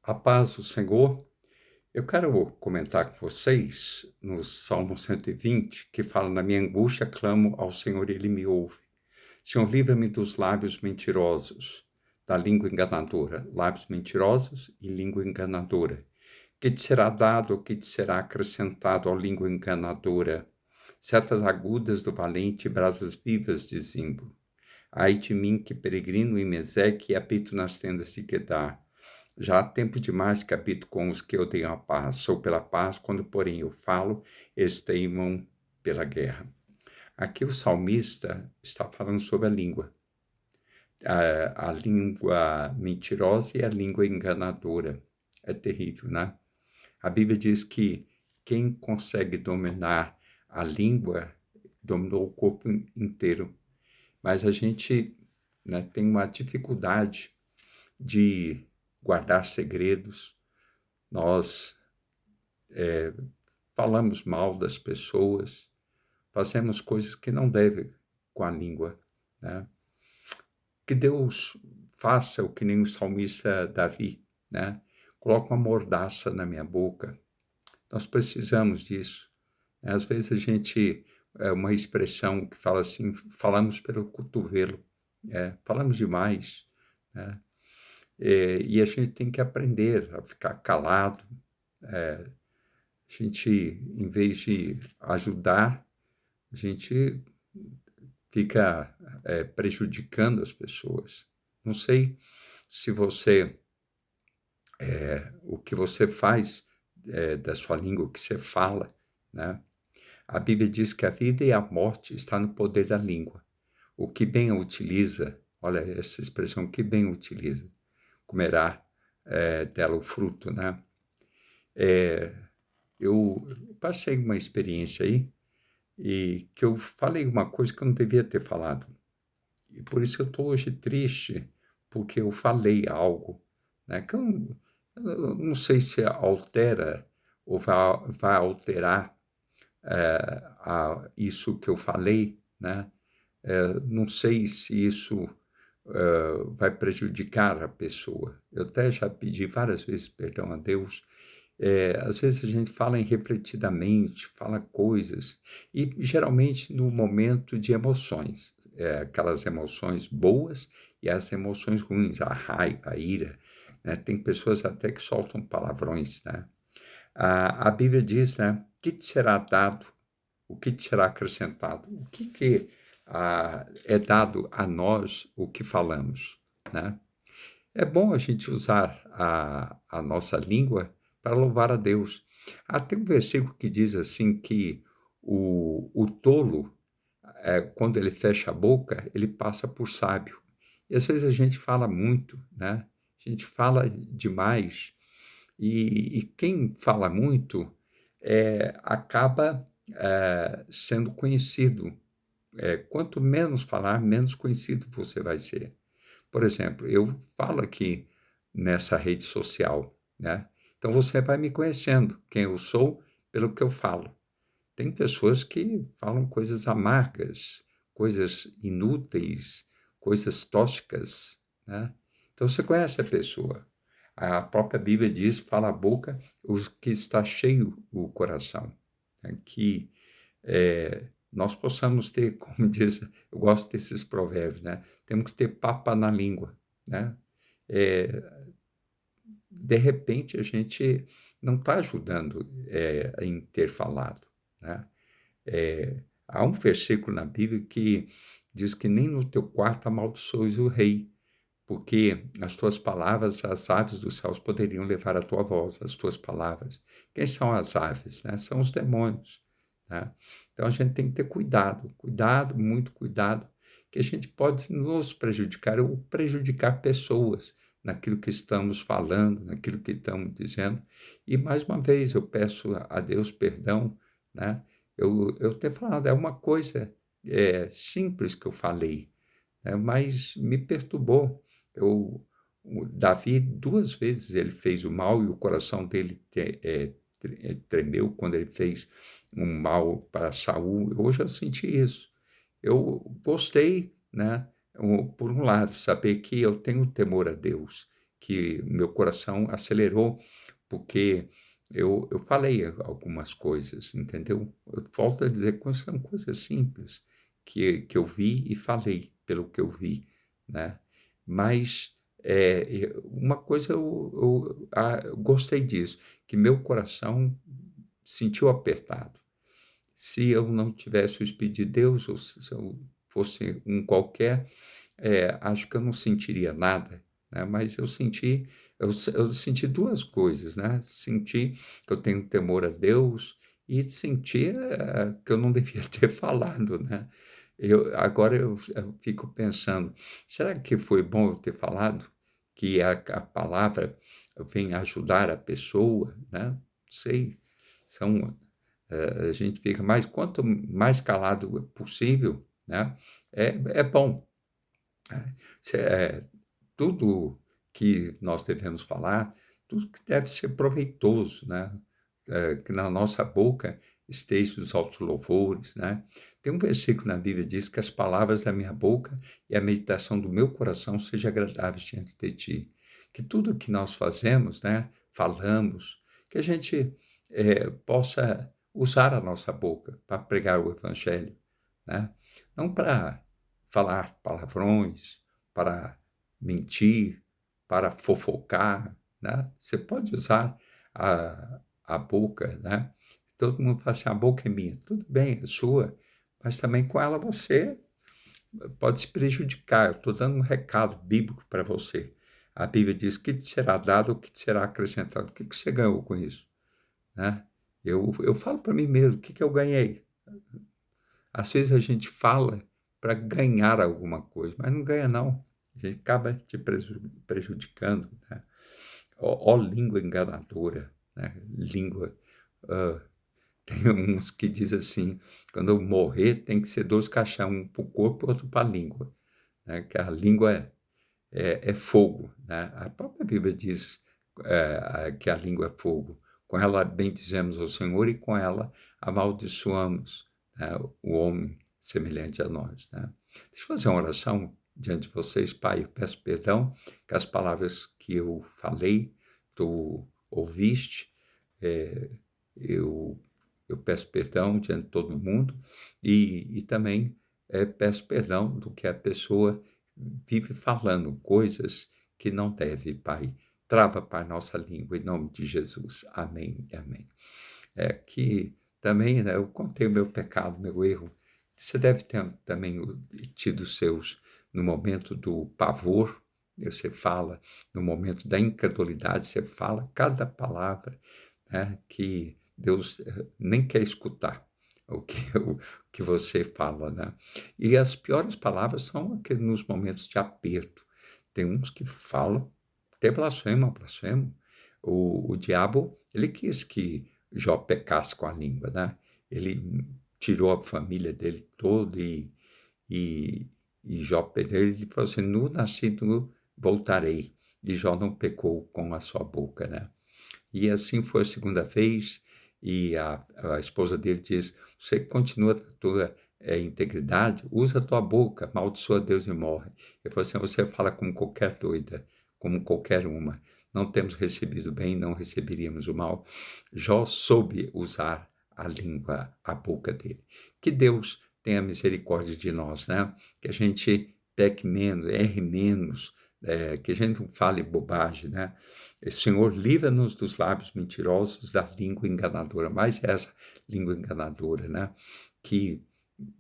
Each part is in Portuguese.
A paz do Senhor. Eu quero comentar com vocês no Salmo 120, que fala: na minha angústia clamo ao Senhor e Ele me ouve. Senhor, livra-me dos lábios mentirosos, da língua enganadora. Lábios mentirosos e língua enganadora. Que te será dado, o que te será acrescentado à língua enganadora? Setas agudas do valente, brasas vivas de zimbro. Ai de mim que peregrino em Meseque e habito nas tendas de Quedar. Já há tempo demais que habito com os que odeiam a paz. Sou pela paz, quando, porém, eu falo, eles teimam pela guerra. Aqui o salmista está falando sobre a língua. A língua mentirosa e a língua enganadora. É terrível, né? A Bíblia diz que quem consegue dominar a língua dominou o corpo inteiro. Mas a gente, né, tem uma dificuldade de guardar segredos. Nós falamos mal das pessoas, fazemos coisas que não devem com a língua, né? Que Deus faça o que nem o salmista Davi, né? Coloca uma mordaça na minha boca. Nós precisamos disso, né? Às vezes a gente, uma expressão que fala assim, falamos pelo cotovelo, falamos demais, né? E a gente tem que aprender a ficar calado. A gente, em vez de ajudar, a gente fica prejudicando as pessoas. Não sei se você, o que você faz da sua língua, o que você fala, né? A Bíblia diz que a vida e a morte está no poder da língua. O que bem a utiliza, olha essa expressão, o que bem utiliza, comerá dela o fruto, né? Eu passei uma experiência aí e que eu falei uma coisa que eu não devia ter falado. E por isso eu estou hoje triste, porque eu falei algo, né, que eu não sei se altera ou vai alterar isso que eu falei, né? Não sei se isso vai prejudicar a pessoa. Eu até já pedi várias vezes perdão a Deus. Às vezes a gente fala irrefletidamente, fala coisas, e geralmente no momento de emoções, aquelas emoções boas e as emoções ruins, a raiva, a ira, né? Tem pessoas até que soltam palavrões, né? A Bíblia diz, né, que te será dado, o que te será acrescentado, o que é dado a nós o que falamos, né? É bom a gente usar a nossa língua para louvar a Deus. Tem um versículo que diz assim que o tolo, quando ele fecha a boca, ele passa por sábio. E às vezes a gente fala muito, né? A gente fala demais. E quem fala muito acaba sendo conhecido. Quanto menos falar, menos conhecido você vai ser. Por exemplo, eu falo aqui nessa rede social, né? Então você vai me conhecendo, quem eu sou, pelo que eu falo. Tem pessoas que falam coisas amargas, coisas inúteis, coisas tóxicas, né? Então você conhece a pessoa. A própria Bíblia diz, fala a boca, o que está cheio o coração. Né? Que nós possamos ter, como diz, eu gosto desses provérbios, né? Temos que ter papa na língua, né? De repente a gente não está ajudando em ter falado, né? Há um versículo na Bíblia que diz que nem no teu quarto amaldiçoes o rei, porque as tuas palavras, as aves dos céus poderiam levar a tua voz, as tuas palavras. Quem são as aves? Né? São os demônios. Né? Então a gente tem que ter cuidado, cuidado, muito cuidado, que a gente pode nos prejudicar ou prejudicar pessoas naquilo que estamos falando, naquilo que estamos dizendo. E mais uma vez eu peço a Deus perdão, né? Eu ter falado, é uma coisa simples que eu falei, mas me perturbou. O Davi, duas vezes ele fez o mal e o coração dele tremeu quando ele fez um mal para Saul. Hoje eu senti isso. Eu gostei, né? Por um lado, saber que eu tenho temor a Deus, que meu coração acelerou, porque eu falei algumas coisas, entendeu? Eu volto a dizer que são coisas simples, que eu vi e falei pelo que eu vi, né? Mas uma coisa eu gostei disso, que meu coração sentiu apertado. Se eu não tivesse o Espírito de Deus, ou se eu fosse um qualquer, acho que eu não sentiria nada, né? Mas eu senti duas coisas, né? Senti que eu tenho temor a Deus e senti que eu não devia ter falado, né? Agora eu fico pensando, será que foi bom eu ter falado? Que a palavra vem ajudar a pessoa, né? Não sei, são a gente fica mais, quanto mais calado possível, né? É bom. Né? Tudo que nós devemos falar, tudo que deve ser proveitoso, né? Que na nossa boca estejam os altos louvores, né? Tem um versículo na Bíblia que diz que as palavras da minha boca e a meditação do meu coração sejam agradáveis diante de ti. Que tudo que nós fazemos, né? Falamos, que a gente possa usar a nossa boca para pregar o Evangelho, né? Não para falar palavrões, para mentir, para fofocar, né? Você pode usar a boca, né? Todo mundo fala assim, a boca é minha. Tudo bem, é sua, mas também com ela você pode se prejudicar. Eu estou dando um recado bíblico para você. A Bíblia diz que te será dado, o que te será acrescentado. O que você ganhou com isso? Né? Eu falo para mim mesmo, o que eu ganhei? Às vezes a gente fala para ganhar alguma coisa, mas não ganha não. A gente acaba te prejudicando, né? Ó língua enganadora, né? Língua. ah, Tem uns que dizem assim, quando eu morrer tem que ser dois caixão, um para o corpo e outro para a língua, né? Que a língua é fogo, né? A própria Bíblia diz que a língua é fogo. Com ela bendizemos ao Senhor e com ela amaldiçoamos, né, o homem semelhante a nós, né? Deixa eu fazer uma oração diante de vocês, Pai. Eu peço perdão que as palavras que eu falei, tu ouviste, é, eu, eu peço perdão diante de todo mundo e também peço perdão do que a pessoa vive falando coisas que não deve, Pai. Trava, Pai, nossa língua, em nome de Jesus. Amém e amém. Que também, né, eu contei o meu pecado, meu erro. Você deve ter também tido os seus no momento do pavor, você fala, no momento da incredulidade, você fala cada palavra, né, que Deus nem quer escutar o que você fala, né? E as piores palavras são aqueles nos momentos de aperto. Tem uns que falam, até blasfemo. O diabo, ele quis que Jó pecasse com a língua, né? Ele tirou a família dele toda e, e Jó perdeu. Ele falou assim, no nascido voltarei. E Jó não pecou com a sua boca, né? E assim foi a segunda vez, e a esposa dele diz, você continua a tua integridade, usa a tua boca, amaldiçoa Deus e morre. Ele falou assim, você fala como qualquer doida, como qualquer uma. Não temos recebido bem, não receberíamos o mal. Jó soube usar a língua, a boca dele. Que Deus tenha misericórdia de nós, né? Que a gente peque menos, erre menos, que a gente não fale bobagem, né? Senhor, livra-nos dos lábios mentirosos, da língua enganadora, mais essa língua enganadora, né? Que,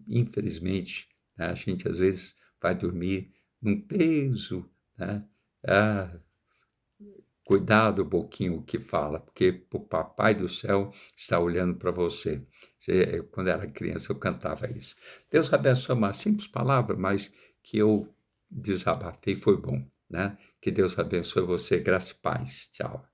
infelizmente, né, a gente às vezes vai dormir num peso, né? Ah, cuidado um pouquinho o que fala, porque o Papai do Céu está olhando para você. Quando era criança, eu cantava isso. Deus abençoe, uma simples palavra, mas que eu desabafei, foi bom, né? Que Deus abençoe você, graça e paz. Tchau.